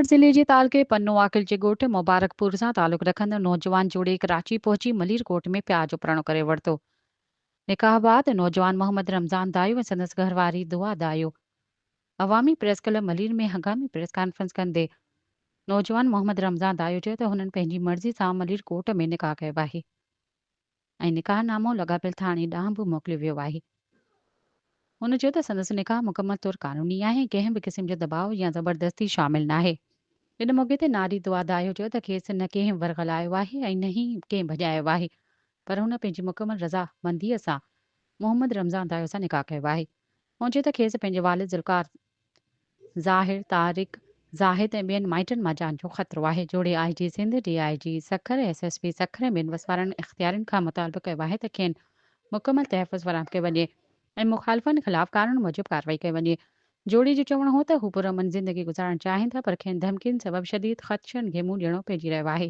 जूनागढ़ ज़िले जे तालुके पन्नो वाकिल जे ॻोठ मुबारकपुर सां तालुक़ु रखंदड़ नौजवान जोड़े कराची पहुची मलीरकोट में प्यार जो प्रणु करे वरितो। निकाह बाद नौजवान मोहम्मद रमज़ान दायूं ऐं संदसि घरवारी दुआ दायूं अवामी प्रेस क्लब मलीर में हंगामी प्रेस कॉन्फ्रेंस कंदे नौजवान मोहम्मद रमज़ान दायूं चयो त हुननि पंहिंजी मर्ज़ी सां मलीरकोट में निकाह कयो आहे ऐं निकाहनामो लॻापियल थाणे ॾांहुं बि मोकिलियो वियो आहे। हुन चयो त संदसि निकाह मुकमल तौरु क़ानूनी आहे, कंहिं बि क़िस्म जो दबाव या ज़बरदस्ती शामिल न आहे। इन मौक़े ते नारी दुआ दायूं चयो त खेसि न कंहिं वरगलायो आहे ऐं न ई कंहिं भॼायो आहे, पर हुन पंहिंजी मुकमल रज़ामंदीअ सां मोहम्मद रमज़ान दायूं सां निकाह कयो आहे। हुन चयो त खेसि पंहिंजे वालिद ज़ुल्कार ज़ाहिर तारिक ज़ाहिद ऐं ॿियनि माइटनि मां जान जो ख़तरो आहे। जोड़े IG Sindh DIG Sukkur SSP Sukkur ॿियनि वसवारनि इख़्तियारनि खां मुतालबो कयो आहे त खेनि मुकमल तहफ़ुज़ फराहम कयो वञे ऐं मुख़ालिफ़नि ख़िलाफ़ कानून मूजिबि कार्रवाई कई वञे। जोड़ी जो चवणु हो त हू पुरअमन ज़िंदगी गुज़ारणु चाहिनि था, पर खेनि धमकियुनि सबबि शदीद ख़दशनि खे मुंहुं ॾियणो पइजी रहियो आहे।